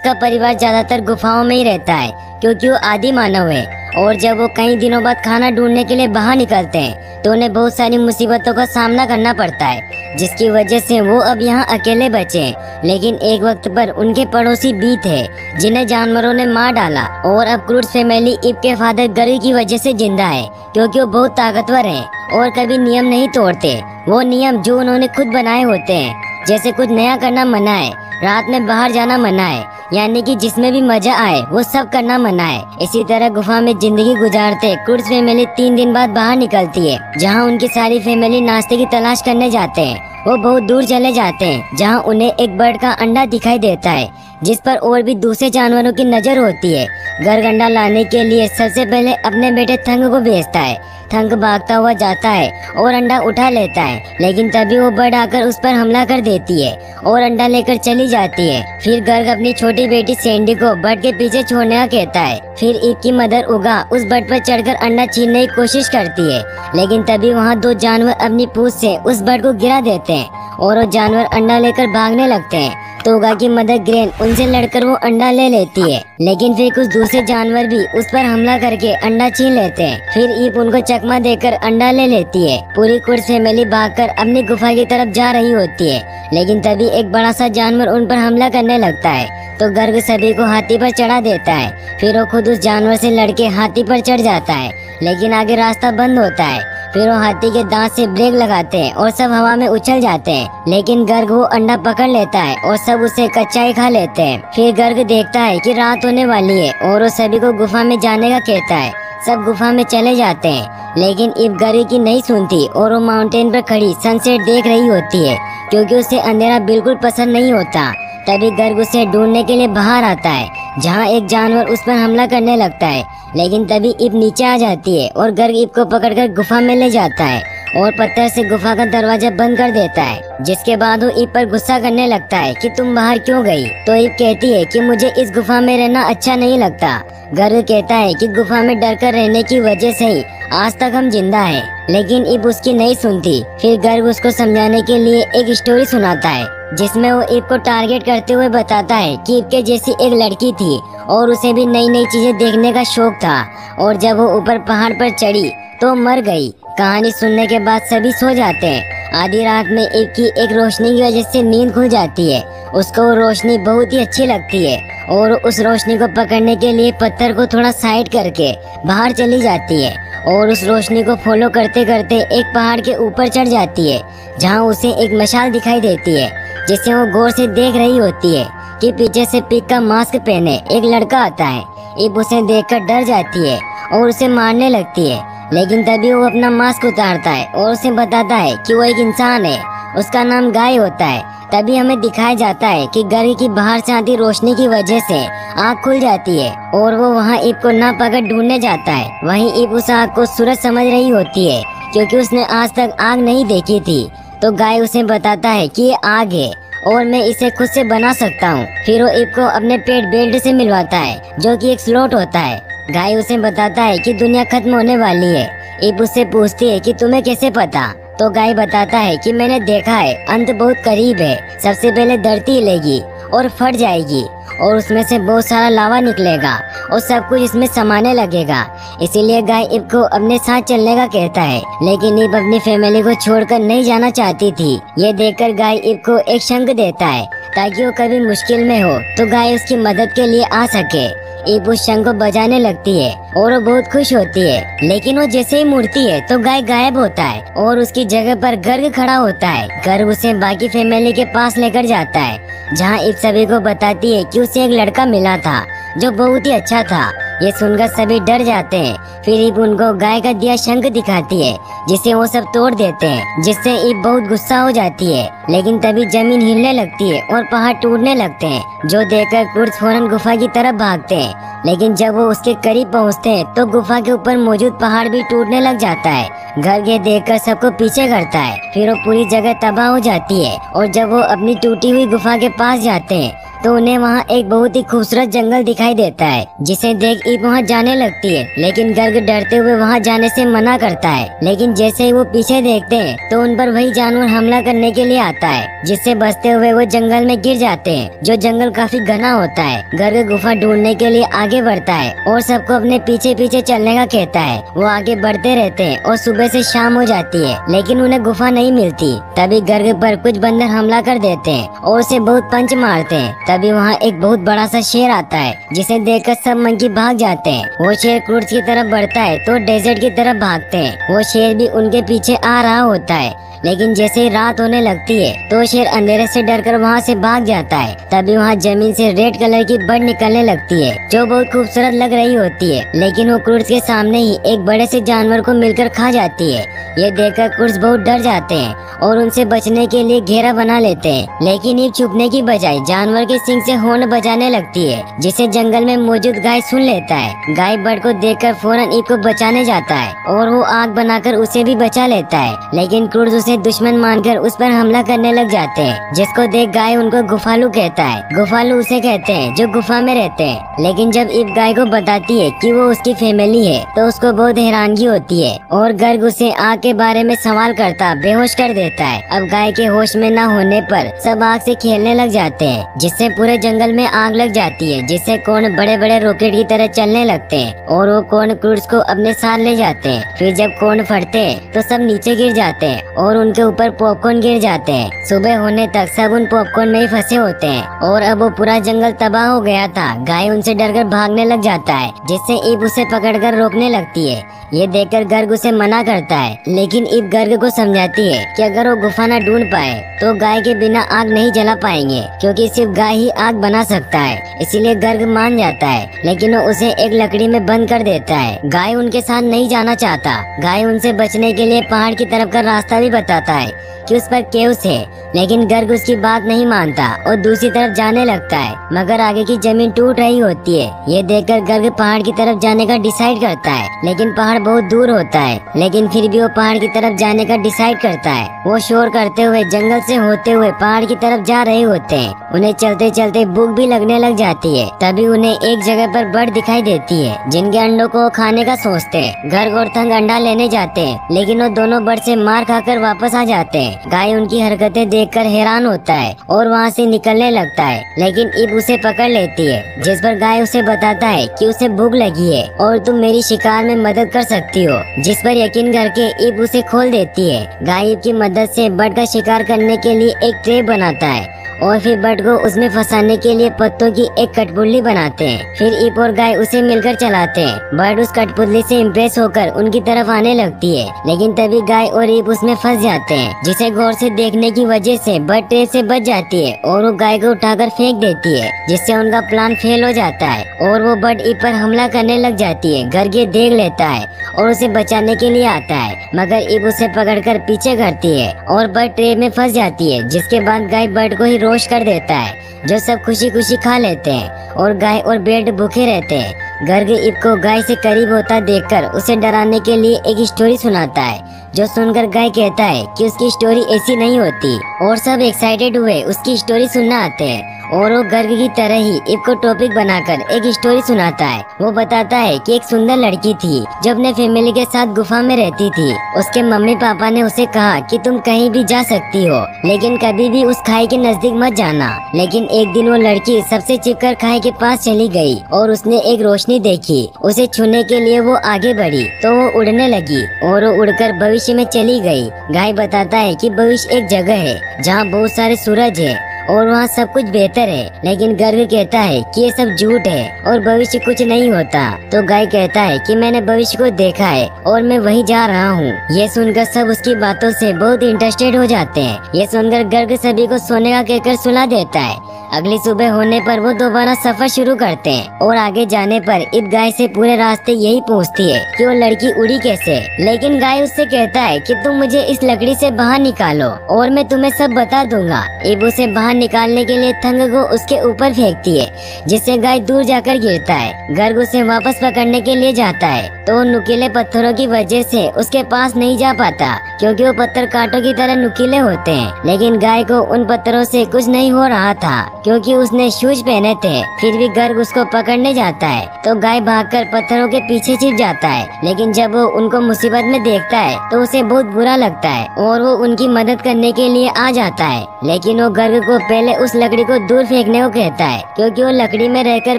का परिवार ज्यादातर गुफाओं में ही रहता है क्योंकि वो आदि मानव है। और जब वो कई दिनों बाद खाना ढूंढने के लिए बाहर निकलते हैं तो उन्हें बहुत सारी मुसीबतों का सामना करना पड़ता है, जिसकी वजह से वो अब यहाँ अकेले बचे हैं। लेकिन एक वक्त पर उनके पड़ोसी बी थे जिन्हें जानवरों ने मार डाला, और अब क्रूड्स फैमिली इब के फादर गरी की वजह से जिंदा है क्योंकि वो बहुत ताकतवर हैं और कभी नियम नहीं तोड़ते। वो नियम जो उन्होंने खुद बनाए होते हैं, जैसे कुछ नया करना मना है, रात में बाहर जाना मना है, यानी कि जिसमें भी मजा आए वो सब करना मना है। इसी तरह गुफा में जिंदगी गुजारते क्रूड्स फैमिली 3 दिन बाद बाहर निकलती है, जहां उनकी सारी फैमिली नाश्ते की तलाश करने जाते हैं। वो बहुत दूर चले जाते हैं जहां उन्हें एक बर्ड का अंडा दिखाई देता है जिस पर और भी दूसरे जानवरों की नजर होती है। गर्ग अंडा लाने के लिए सबसे पहले अपने बेटे थंग को भेजता है। थंग भागता हुआ जाता है और अंडा उठा लेता है, लेकिन तभी वो बर्ड आकर उस पर हमला कर देती है और अंडा लेकर चली जाती है। फिर गर्ग अपनी छोटी बेटी सैंडी को बर्ड के पीछे छोड़ने का कहता है। फिर ईब की मदर उगा उस बर्ड पर चढ़कर अंडा छीनने की कोशिश करती है, लेकिन तभी वहाँ 2 जानवर अपनी पूंछ से उस बर्ड को गिरा देते हैं और वो जानवर अंडा लेकर भागने लगते हैं। तो उगा की मदर ग्रेन उनसे लड़कर वो अंडा ले लेती है, लेकिन फिर कुछ दूसरे जानवर भी उस पर हमला करके अंडा छीन लेते हैं। फिर ईब उनको चकमा देकर अंडा ले लेती है। पूरी क्रूड्स फैमिली भागकर अपनी गुफा की तरफ जा रही होती है, लेकिन तभी एक बड़ा सा जानवर उन पर हमला करने लगता है। तो गर्ग सभी को हाथी पर चढ़ा देता है। फिर वो खुद उस जानवर से लड़के हाथी पर चढ़ जाता है, लेकिन आगे रास्ता बंद होता है। फिर वो हाथी के दांत से ब्रेक लगाते हैं और सब हवा में उछल जाते हैं, लेकिन गर्ग वो अंडा पकड़ लेता है और सब उसे कच्चा ही खा लेते हैं। फिर गर्ग देखता है कि रात होने वाली है और वो सभी को गुफा में जाने का कहता है। सब गुफा में चले जाते हैं, लेकिन ईब गरी की नहीं सुनती और वो माउंटेन पर खड़ी सनसेट देख रही होती है क्योंकि उसे अंधेरा बिल्कुल पसंद नहीं होता। तभी गर्ग उसे ढूंढने के लिए बाहर आता है, जहाँ एक जानवर उस पर हमला करने लगता है, लेकिन तभी ईब नीचे आ जाती है और गर्ग ईब को पकड़कर गुफा में ले जाता है और पत्थर से गुफा का दरवाजा बंद कर देता है। जिसके बाद वो ईब पर गुस्सा करने लगता है कि तुम बाहर क्यों गई। तो ईब कहती है कि मुझे इस गुफा में रहना अच्छा नहीं लगता। गर्ग कहता है कि गुफा में डर कर रहने की वजह से ही आज तक हम जिंदा हैं, लेकिन ईब उसकी नहीं सुनती। फिर गर्ग उसको समझाने के लिए एक स्टोरी सुनाता है, जिसमें वो ईब को टारगेट करते हुए बताता है कि ईब के जैसी एक लड़की थी और उसे भी नई नई चीजें देखने का शौक था, और जब वो ऊपर पहाड़ पर चढ़ी तो मर गई। कहानी सुनने के बाद सभी सो जाते हैं। आधी रात में ईब की एक रोशनी की वजह से नींद खुल जाती है। उसको वो रोशनी बहुत ही अच्छी लगती है और उस रोशनी को पकड़ने के लिए पत्थर को थोड़ा साइड करके बाहर चली जाती है और उस रोशनी को फॉलो करते करते एक पहाड़ के ऊपर चढ़ जाती है, जहाँ उसे एक मशाल दिखाई देती है, जिसे वो गौर से देख रही होती है कि पीछे से पिग का मास्क पहने एक लड़का आता है। ईब उसे देखकर डर जाती है और उसे मारने लगती है, लेकिन तभी वो अपना मास्क उतारता है और उसे बताता है कि वो एक इंसान है, उसका नाम गाय होता है। तभी हमें दिखाया जाता है कि गर्ग की बाहर से आती रोशनी की वजह से आँख खुल जाती है और वो वहाँ ईब को ना पकड़ ढूंढने जाता है। वहीं ईब उस आग को सूरज समझ रही होती है क्योंकि उसने आज तक आग नहीं देखी थी। तो गाय उसे बताता है कि ये आग है और मैं इसे खुद से बना सकता हूँ। फिर वो ईब को अपने पेट बेल्ट से मिलवाता है, जो कि एक स्लॉट होता है। गाय उसे बताता है कि दुनिया खत्म होने वाली है। ईब उससे पूछती है कि तुम्हें कैसे पता। तो गाय बताता है कि मैंने देखा है, अंत बहुत करीब है। सबसे पहले धरती हिलेगी और फट जाएगी और उसमें से बहुत सारा लावा निकलेगा और सब कुछ इसमें समाने लगेगा। इसीलिए गाय ईब को अपने साथ चलने का कहता है, लेकिन ईब अपनी फैमिली को छोड़कर नहीं जाना चाहती थी। ये देखकर गाय ईब को एक शंख देता है ताकि वो कभी मुश्किल में हो तो गाय उसकी मदद के लिए आ सके। ईब उस शंख को बजाने लगती है और वो बहुत खुश होती है, लेकिन वो जैसे ही मुड़ती है तो गाय गायब होता है और उसकी जगह पर गर्ग खड़ा होता है। गर्ग उसे बाकी फैमिली के पास लेकर जाता है, जहाँ ईब सभी को बताती है कि उसे एक लड़का मिला था जो बहुत ही अच्छा था। ये सुनकर सभी डर जाते हैं। फिर ईब उनको गाय का दिया शंख दिखाती है, जिसे वो सब तोड़ देते हैं, जिससे ईब बहुत गुस्सा हो जाती है। लेकिन तभी जमीन हिलने लगती है और पहाड़ टूटने लगते हैं, जो देखकर क्रूड्स फौरन गुफा की तरफ भागते हैं। लेकिन जब वो उसके करीब पहुंचते हैं तो गुफा के ऊपर मौजूद पहाड़ भी टूटने लग जाता है। गर्ग ये देखकर सबको पीछे करता है। फिर वो पूरी जगह तबाह हो जाती है और जब वो अपनी टूटी हुई गुफा के पास जाते हैं तो उन्हें वहाँ एक बहुत ही खूबसूरत जंगल दिखाई देता है, जिसे देख ईब वहाँ जाने लगती है, लेकिन गर्ग डरते हुए वहाँ जाने से मना करता है। लेकिन जैसे ही वो पीछे देखते हैं तो उन पर वही जानवर हमला करने के लिए आता है, जिससे बचते हुए वो जंगल में गिर जाते हैं, जो जंगल काफी घना होता है। गर्ग गुफा ढूंढने के लिए आगे बढ़ता है और सबको अपने पीछे पीछे चलने का कहता है। वो आगे बढ़ते रहते हैं और सुबह से शाम हो जाती है, लेकिन उन्हें गुफा नहीं मिलती। तभी गर्ग पर कुछ बंदर हमला कर देते हैं और उसे बहुत पंच मारते हैं। तभी वहाँ एक बहुत बड़ा सा शेर आता है, जिसे देखकर सब मंकी भाग जाते हैं। वो शेर क्रूड्स की तरफ बढ़ता है तो डेजर्ट की तरफ भागते हैं। वो शेर भी उनके पीछे आ रहा होता है, लेकिन जैसे ही रात होने लगती है तो शेर अंधेरे से डरकर वहाँ से भाग जाता है। तभी वहाँ जमीन से रेड कलर की बर्ड निकलने लगती है, जो बहुत खूबसूरत लग रही होती है, लेकिन वो क्रूड्स के सामने ही एक बड़े से जानवर को मिलकर खा जाती है। ये देखकर क्रूड्स बहुत डर जाते हैं और उनसे बचने के लिए घेरा बना लेते हैं, लेकिन ईब छुपने की बजाय जानवर के सींग से हॉर्न बजाने लगती है, जिसे जंगल में मौजूद गाय सुन लेता है। गाय बर्ड को देखकर फौरन ईब को बचाने जाता है और वो आग बनाकर उसे भी बचा लेता है, लेकिन क्रूड्स उसे दुश्मन मानकर उस पर हमला करने लग जाते हैं, जिसको देख गाय उनको गुफालू कहता है। गुफालू उसे कहते हैं जो गुफा में रहते हैं, लेकिन जब ईब गाय को बताती है कि वो उसकी फैमिली है तो उसको बहुत हैरानगी होती है और गर्ग उसे आग के बारे में सवाल करता बेहोश कर देता है। अब गाय के होश में न होने पर सब आग से खेलने लग जाते हैं, जिससे पूरे जंगल में आग लग जाती है, जिससे कौन बड़े बड़े रॉकेट की तरह चलने लगते हैं और वो कौन क्रूड्स को अपने साथ ले जाते हैं। फिर जब कौन फटते हैं तो सब नीचे गिर जाते हैं और उनके ऊपर पॉपकॉर्न गिर जाते हैं। सुबह होने तक सब उन पॉपकॉर्न में ही फंसे होते हैं और अब वो पूरा जंगल तबाह हो गया था। गाय उनसे डरकर भागने लग जाता है, जिससे ईब उसे पकड़कर रोकने लगती है। ये देखकर गर्ग उसे मना करता है, लेकिन ईब गर्ग को समझाती है कि अगर वो गुफा न ढूंढ पाए तो गाय के बिना आग नहीं जला पाएंगे, क्योंकि सिर्फ गाय ही आग बना सकता है। इसीलिए गर्ग मान जाता है, लेकिन वो उसे एक लकड़ी में बंद कर देता है। गाय उनके साथ नहीं जाना चाहता। गाय उनसे बचने के लिए पहाड़ की तरफ का रास्ता भी बताता है कि उस पर केव्स है, लेकिन गर्ग उसकी बात नहीं मानता और दूसरी तरफ जाने लगता है, मगर आगे की जमीन टूट रही होती है। ये देखकर गर्ग पहाड़ की तरफ जाने का डिसाइड करता है, लेकिन पहाड़ बहुत दूर होता है, लेकिन फिर भी वो पहाड़ की तरफ जाने का डिसाइड करता है। वो शोर करते हुए जंगल से होते हुए पहाड़ की तरफ जा रहे होते हैं। उन्हें चलते चलते भूख भी लगने लग जाती है। तभी उन्हें एक जगह पर बर्ड दिखाई देती है, जिनके अंडों को खाने का सोचते हैं। गर्ग और थंग अंडा लेने जाते हैं, लेकिन वो दोनों बर्ड से मार खाकर वापस आ जाते हैं। गाय उनकी हरकतें देखकर हैरान होता है और वहाँ से निकलने लगता है, लेकिन ईब उसे पकड़ लेती है, जिस पर गाय उसे बताता है कि उसे भूख लगी है और तुम मेरी शिकार में मदद कर सकती हो, जिस पर यकीन करके ईब उसे खोल देती है। गाय ईब की मदद से बर्ड का शिकार करने के लिए एक ट्रैप बनाता है और फिर बर्ड को उसमें फंसाने के लिए पत्तों की एक कठपुतली बनाते हैं। फिर ईब और गाय उसे मिलकर चलाते हैं। बर्ड उस कठपुतली से इम्प्रेस होकर उनकी तरफ आने लगती है, लेकिन तभी गाय और ईब उसमें फंस जाते हैं, जिसे गौर से देखने की वजह से बर्ड ट्रैप से बच जाती है और वो गाय को उठाकर फेंक देती है, जिससे उनका प्लान फेल हो जाता है और वो बर्ड ईब पर हमला करने लग जाती है। गर्ग ये देख लेता है और उसे बचाने के लिए आता है, मगर ईब उसे पकड़कर पीछे करती है और बर्ड ट्रैप में फंस जाती है, जिसके बाद गाय बर्ड को ही रोस्ट कर देता है, जो सब खुशी खुशी खा लेते हैं और गाय और बर्ड भूखे रहते हैं। गर्ग ईब को गाय से करीब होता देखकर उसे डराने के लिए एक स्टोरी सुनाता है, जो सुनकर गाय कहता है कि उसकी स्टोरी ऐसी नहीं होती और सब एक्साइटेड हुए उसकी स्टोरी सुनना आते हैं और वो गर्ग की तरह ही ईब को टॉपिक बनाकर एक स्टोरी सुनाता है। वो बताता है कि एक सुंदर लड़की थी जो अपने फैमिली के साथ गुफा में रहती थी। उसके मम्मी पापा ने उसे कहा कि तुम कहीं भी जा सकती हो, लेकिन कभी भी उस खाई के नजदीक मत जाना। लेकिन एक दिन वो लड़की सबसे छिपकर खाई के पास चली गई और उसने एक रोशनी देखी। उसे छूने के लिए वो आगे बढ़ी तो वो उड़ने लगी और वो उड़कर भविष्य में चली गई। गाय बताता है कि भविष्य एक जगह है जहाँ बहुत सारे सूरज है और वहाँ सब कुछ बेहतर है, लेकिन गर्ग कहता है कि ये सब झूठ है और भविष्य कुछ नहीं होता। तो गाय कहता है कि मैंने भविष्य को देखा है और मैं वही जा रहा हूँ। ये सुनकर सब उसकी बातों से बहुत इंटरेस्टेड हो जाते हैं। ये सुनकर गर्ग सभी को सोने का कहकर सुला देता है। अगली सुबह होने पर वो दोबारा सफर शुरू करते हैं और आगे जाने पर ईब गाय से पूरे रास्ते यही पूछती है कि वो लड़की उड़ी कैसे, लेकिन गाय उससे कहता है कि तुम मुझे इस लकड़ी से बाहर निकालो और मैं तुम्हें सब बता दूंगा। ईब उसे बाहर निकालने के लिए थंग को उसके ऊपर फेंकती है, जिससे गाय दूर जाकर गिरता है। गर्ग उसे वापस पकड़ने के लिए जाता है तो वो नुकीले पत्थरों की वजह से उसके पास नहीं जा पाता, क्योंकि वो पत्थर कांटों की तरह नुकीले होते हैं। लेकिन गाय को उन पत्थरों से कुछ नहीं हो रहा था, क्योंकि उसने शूज पहने थे। फिर भी गर्ग उसको पकड़ने जाता है तो गाय भागकर पत्थरों के पीछे छिप जाता है। लेकिन जब वो उनको मुसीबत में देखता है तो उसे बहुत बुरा लगता है और वो उनकी मदद करने के लिए आ जाता है। लेकिन वो गर्ग को पहले उस लकड़ी को दूर फेंकने को कहता है, क्योंकि वो लकड़ी में रहकर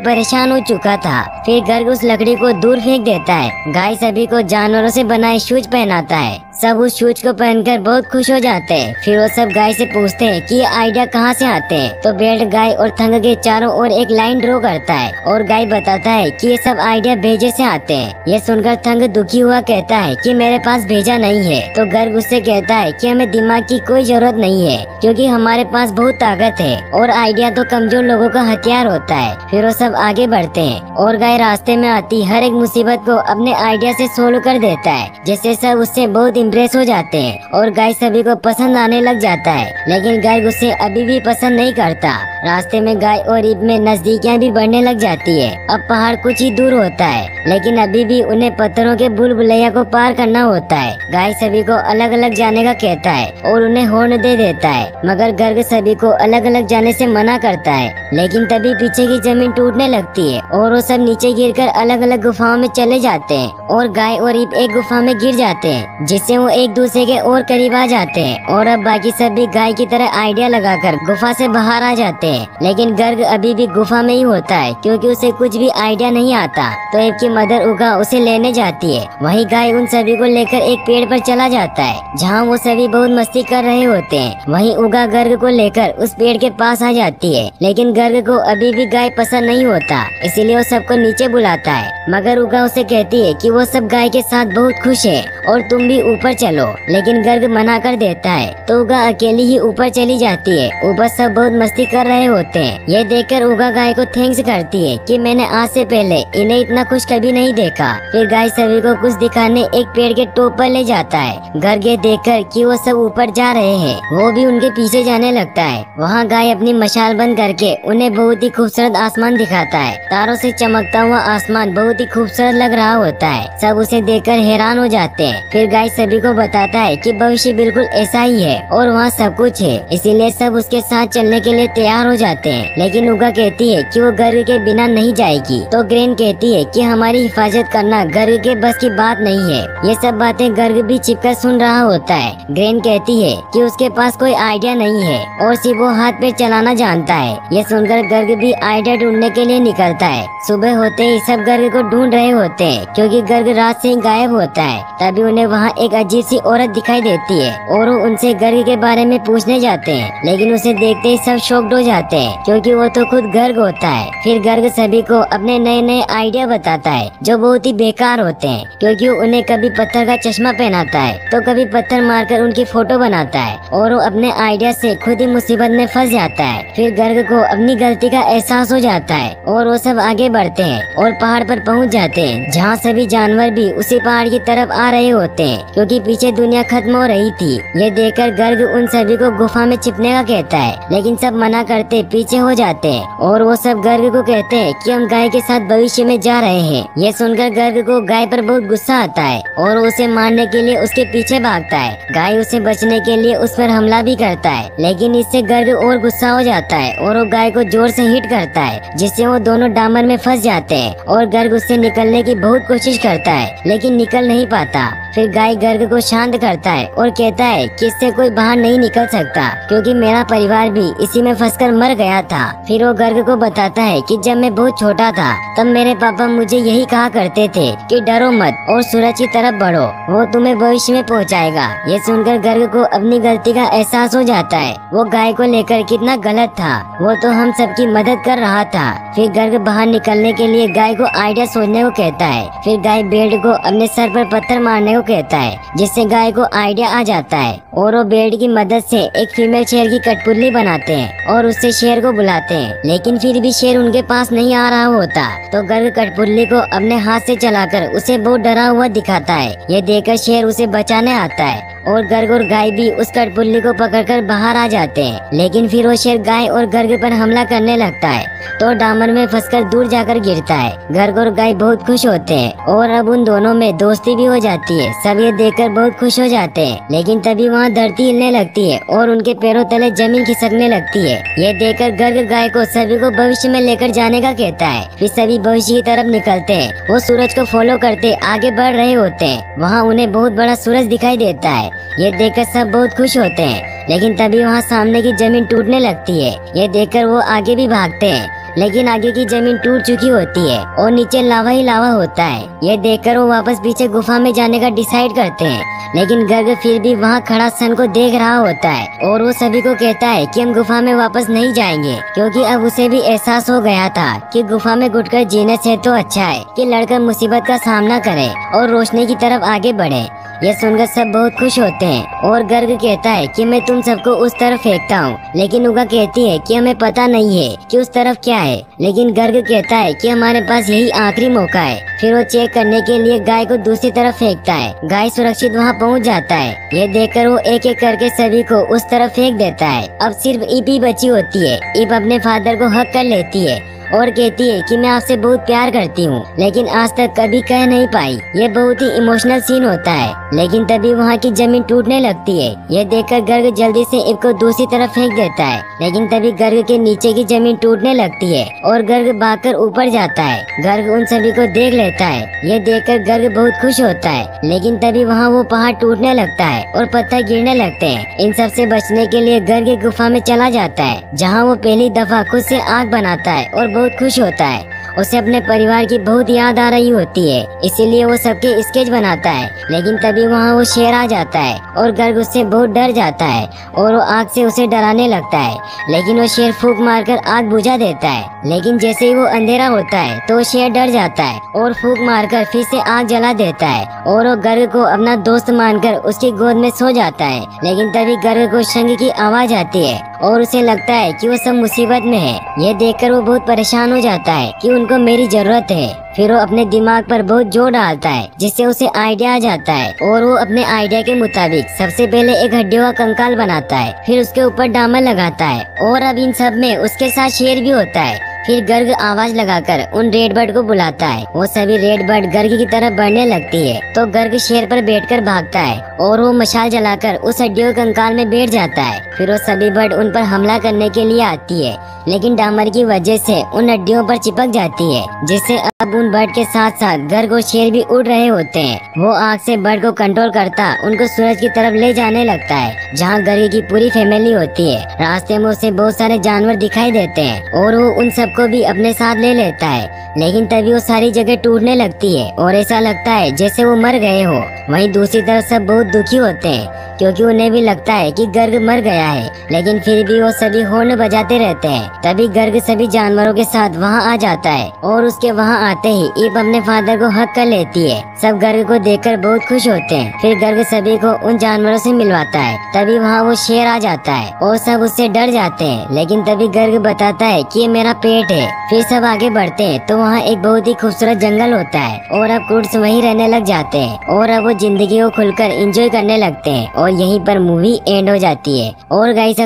परेशान हो चुका था। फिर गर्ग उस लकड़ी को दूर फेंक देता है। गाय सभी को जानवरों से बनाए शूज पहनाता है। सब उस शूज को पहनकर बहुत खुश हो जाते हैं। फिर वो सब गाय से पूछते हैं कि ये आइडिया कहाँ से आते हैं। तो भेड़ गाय और थंग के चारों ओर एक लाइन ड्रॉ करता है और गाय बताता है कि ये सब आइडिया भेजे से आते हैं। ये सुनकर थंग दुखी हुआ कहता है कि मेरे पास भेजा नहीं है। तो गर्ग उससे कहता है कि हमें दिमाग की कोई जरूरत नहीं है, क्योंकि हमारे पास बहुत ताकत है और आइडिया तो कमजोर लोगों का हथियार होता है। फिर वो सब आगे बढ़ते हैं और गाय रास्ते में आती हर एक मुसीबत को अपने आइडिया से सोल्व कर देता है, जिससे सब उससे बहुत इम्प्रेस हो जाते हैं और गाय सभी को पसंद आने लग जाता है। लेकिन गाय उसे अभी भी पसंद नहीं करता। रास्ते में गाय और ईब में नजदीकियां भी बढ़ने लग जाती है। अब पहाड़ कुछ ही दूर होता है, लेकिन अभी भी उन्हें पत्थरों के भूल भुलैया को पार करना होता है। गाय सभी को अलग अलग जाने का कहता है और उन्हें हॉर्न दे देता है, मगर गर्ग सभी को अलग अलग जाने से मना करता है। लेकिन तभी पीछे की जमीन टूटने लगती है और वो सब नीचे गिरकर अलग अलग गुफाओं में चले जाते हैं और गाय और ईब एक गुफा में गिर जाते हैं, जिससे वो एक दूसरे के और करीब आ जाते हैं। और अब बाकी सब भी गाय की तरह आइडिया लगाकर गुफा से बाहर आ जाते हैं। लेकिन गर्ग अभी भी गुफा में ही होता है, क्योंकि उसे कुछ भी आइडिया नहीं आता। तो ईब की मदर उगा उसे लेने जाती है। वहीं गाय उन सभी को लेकर एक पेड़ पर चला जाता है, जहाँ वो सभी बहुत मस्ती कर रहे होते हैं। वहीं उगा गर्ग को लेकर उस पेड़ के पास आ जाती है। लेकिन गर्ग को अभी भी गाय पसंद नहीं होता, इसीलिए वो सबको नीचे बुलाता है। मगर उगा उसे कहती है कि वो सब गाय के साथ बहुत खुश है और तुम भी ऊपर चलो। लेकिन गर्ग मना कर देता है तो उगा अकेली ही ऊपर चली जाती है। ऊपर सब बहुत मस्ती कर रहे होते हैं। ये देखकर उगा गाय को थैंक्स करती है कि मैंने आज से पहले इन्हें इतना खुश कभी नहीं देखा। फिर गाय सभी को कुछ दिखाने एक पेड़ के टॉप पर ले जाता है। गर्ग ये देखकर कि वो सब ऊपर जा रहे हैं, वो भी उनके पीछे जाने लगता है। वहाँ गाय अपनी मशाल बंद करके उन्हें बहुत ही खूबसूरत आसमान दिखाता है। तारों से चमकता हुआ आसमान बहुत ही खूबसूरत लग रहा होता है। सब उसे देखकर हैरान हो जाते हैं। फिर गाय सभी को बताता है कि भविष्य बिल्कुल ऐसा ही है और वहाँ सब कुछ है, इसीलिए सब उसके साथ चलने के लिए तैयार हो जाते हैं। लेकिन उगा कहती है कि वो गर्ग के बिना नहीं जाएगी। तो ग्रेन कहती है कि हमारी हिफाजत करना गर्ग के बस की बात नहीं है। ये सब बातें गर्ग भी छिपकर सुन रहा होता है। ग्रेन कहती है कि उसके पास कोई आइडिया नहीं है और सिर्फ वो हाथ पे चलाना जानता है। ये सुनकर गर्ग भी आइडिया ढूंढने के लिए निकलता है। सुबह होते ही सब गर्ग को ढूंढ रहे होते हैं, क्योंकि गर्ग रात से ही गायब होता है। तभी उन्हें वहाँ एक अजीब सी औरत दिखाई देती है और वो उनसे गर्ग के बारे में पूछने जाते हैं। लेकिन उसे देखते ही सब शॉक्ड हो जाते हैं, क्योंकि वो तो खुद गर्ग होता है। फिर गर्ग सभी को अपने नए नए आइडिया बताता है, जो बहुत ही बेकार होते हैं, क्योंकि वो उन्हें कभी पत्थर का चश्मा पहनाता है तो कभी पत्थर मारकर उनकी फोटो बनाता है और वो अपने आइडिया से खुद ही मुसीबत में फंस जाता है। फिर गर्ग को अपनी गलती का एहसास हो जाता है और वो सब आगे बढ़ते हैं और पहाड़ पर पहुंच जाते हैं, जहाँ सभी जानवर भी उसी पहाड़ की तरफ आ रहे होते हैं, क्योंकि पीछे दुनिया खत्म हो रही थी। ये देखकर गर्ग उन सभी को गुफा में छिपने का कहता है, लेकिन सब मना करते पीछे हो जाते हैं और वो सब गर्ग को कहते हैं कि हम गाय के साथ भविष्य में जा रहे हैं। ये सुनकर गर्ग को गाय पर बहुत गुस्सा आता है और उसे मारने के लिए उसके पीछे भागता है। गाय उसे बचने के लिए उस पर हमला भी करता है, लेकिन इससे गर्ग और गुस्सा हो जाता है और वो गाय को जोर से हिट करता है, जिससे वो दोनों डामर में फंस जाते हैं और गर्ग उससे निकलने की बहुत कोशिश करता है, लेकिन निकल नहीं पाता। फिर गाय गर्ग को शांत करता है और कहता है कि इससे कोई बाहर नहीं निकल सकता, क्योंकि मेरा परिवार भी इसी में फंसकर मर गया था। फिर वो गर्ग को बताता है कि जब मैं बहुत छोटा था तब मेरे पापा मुझे यही कहा करते थे कि डरो मत और सूरज की तरफ बढ़ो, वो तुम्हें भविष्य में पहुंचाएगा। ये सुनकर गर्ग को अपनी गलती का एहसास हो जाता है। वो गाय को लेकर कितना गलत था, वो तो हम सबकी मदद कर रहा था। फिर गर्ग बाहर निकलने के लिए गाय को आइडिया सोचने को कहता है। फिर गाय भेड़ को अपने सर पर पत्थर मारने को कहता है, जिससे गाय को आइडिया आ जाता है और वो भेड़ की मदद से एक फीमेल शेर की कठपुतली बनाते हैं और उससे शेर को बुलाते हैं। लेकिन फिर भी शेर उनके पास नहीं आ रहा होता, तो गर्ग कठपुतली को अपने हाथ से चलाकर उसे बहुत डरा हुआ दिखाता है। ये देखकर शेर उसे बचाने आता है और गर्ग और गाय भी उस कठपुतली को पकड़कर बाहर आ जाते हैं। लेकिन फिर वो शेर गाय और गर्ग पर हमला करने लगता है तो डामर में फंसकर दूर जाकर गिरता है। गर्ग और गाय बहुत खुश होते हैं और अब उन दोनों में दोस्ती भी हो जाती है। सब ये देखकर बहुत खुश हो जाते हैं। लेकिन तभी वहाँ धरती हिलने लगती है और उनके पैरों तले जमीन खिसकने लगती है। ये देखकर गर्ग गाय को सभी को भविष्य में लेकर जाने का कहता है। फिर सभी भविष्य की तरफ निकलते हैं। वो सूरज को फॉलो करते आगे बढ़ रहे होते हैं। वहाँ उन्हें बहुत बड़ा सूरज दिखाई देता है। ये देखकर सब बहुत खुश होते हैं। लेकिन तभी वहाँ सामने की जमीन टूटने लगती है। ये देखकर वो आगे भी भागते हैं, लेकिन आगे की जमीन टूट चुकी होती है और नीचे लावा ही लावा होता है। ये देखकर वो वापस पीछे गुफा में जाने का डिसाइड करते हैं। लेकिन गर्ग फिर भी वहाँ खड़ा सन को देख रहा होता है और वो सभी को कहता है कि हम गुफा में वापस नहीं जाएंगे, क्योंकि अब उसे भी एहसास हो गया था कि गुफा में घुटकर जीने से तो अच्छा है कि लड़कर मुसीबत का सामना करे और रोशनी की तरफ आगे बढ़े। ये सुनकर सब बहुत खुश होते हैं और गर्ग कहता है कि मैं तुम सबको उस तरफ फेंकता हूँ। लेकिन उगा कहती है कि हमें पता नहीं है कि उस तरफ क्या है। लेकिन गर्ग कहता है कि हमारे पास यही आखिरी मौका है। फिर वो चेक करने के लिए गाय को दूसरी तरफ फेंकता है। गाय सुरक्षित वहाँ पहुँच जाता है। ये देखकर वो एक एक करके सभी को उस तरफ फेंक देता है। अब सिर्फ ईप ही बची होती है। ईप अपने फादर को हक कर लेती है और कहती है कि मैं आपसे बहुत प्यार करती हूँ, लेकिन आज तक कभी कह नहीं पाई। ये बहुत ही इमोशनल सीन होता है। लेकिन तभी वहाँ की जमीन टूटने लगती है। ये देखकर गर्ग जल्दी से ईप को दूसरी तरफ फेंक देता है। लेकिन तभी गर्ग के नीचे की जमीन टूटने लगती है और गर्ग भागकर ऊपर जाता है। गर्ग उन सभी को देख लेता है। ये देखकर गर्ग बहुत खुश होता है। लेकिन तभी वहाँ वो पहाड़ टूटने लगता है और पत्थर गिरने लगते हैं। इन सब से बचने के लिए गर्ग गुफा में चला जाता है, जहाँ वो पहली दफा खुद से आग बनाता है और बहुत खुश होता है। उसे अपने परिवार की बहुत याद आ रही होती है, इसीलिए वो सबके स्केच बनाता है। लेकिन तभी वहाँ वो शेर आ जाता है और गर्ग उससे बहुत डर जाता है और वो आग से उसे डराने लगता है। लेकिन वो शेर फूंक मारकर आग बुझा देता है। लेकिन जैसे ही वो अंधेरा होता है तो वो शेर डर जाता है और फूंक मारकर फिर से आग जला देता है और वो गर्ग को अपना दोस्त मानकर उसकी गोद में सो जाता है। लेकिन तभी गर्ग को शंख की आवाज आती है और उसे लगता है कि वो सब मुसीबत में है। ये देखकर वो बहुत परेशान हो जाता है कि उनको मेरी जरूरत है। फिर वो अपने दिमाग पर बहुत जोर डालता है, जिससे उसे आइडिया आ जाता है और वो अपने आइडिया के मुताबिक सबसे पहले एक हड्डियों का कंकाल बनाता है, फिर उसके ऊपर डामर लगाता है और अब इन सब में उसके साथ शेर भी होता है। फिर गर्ग आवाज लगाकर उन रेड बर्ड को बुलाता है। वो सभी रेड बर्ड गर्ग की तरफ बढ़ने लगती है तो गर्ग शेर पर बैठकर भागता है और वो मशाल जलाकर उस हड्डियों के कंकाल में बैठ जाता है। फिर वो सभी बर्ड उन पर हमला करने के लिए आती है, लेकिन डामर की वजह से उन हड्डियों पर चिपक जाती है, जिससे अब उन बर्ड के साथ साथ गर्ग और शेर भी उड़ रहे होते हैं। वो आग से बर्ड को कंट्रोल करता उनको सूरज की तरफ ले जाने लगता है, जहाँ गर्ग की पूरी फैमिली होती है। रास्ते में उसे बहुत सारे जानवर दिखाई देते हैं और वो उन सबको भी अपने साथ ले लेता है। लेकिन तभी वो सारी जगह टूटने लगती है और ऐसा लगता है जैसे वो मर गए हो। वहीं दूसरी तरफ सब बहुत दुखी होते हैं, क्योंकि उन्हें भी लगता है कि गर्ग मर गया है। लेकिन फिर भी वो सभी हॉर्न बजाते रहते हैं। तभी गर्ग सभी जानवरों के साथ वहाँ आ जाता है और उसके वहाँ आते ही ईप अपने फादर को हक कर लेती है। सब गर्ग को देखकर बहुत खुश होते हैं। फिर गर्ग सभी को उन जानवरों से मिलवाता है। तभी वहाँ वो शेर आ जाता है और सब उससे डर जाते हैं। लेकिन तभी गर्ग बताता है कि ये मेरा पेट है। फिर सब आगे बढ़ते हैं तो वहाँ एक बहुत ही खूबसूरत जंगल होता है और अब कुड्स वहीं रहने लग जाते हैं और अब वो जिंदगी को खुलकर एंजॉय करने लगते हैं और यहीं पर मूवी एंड हो जाती है। और गाइस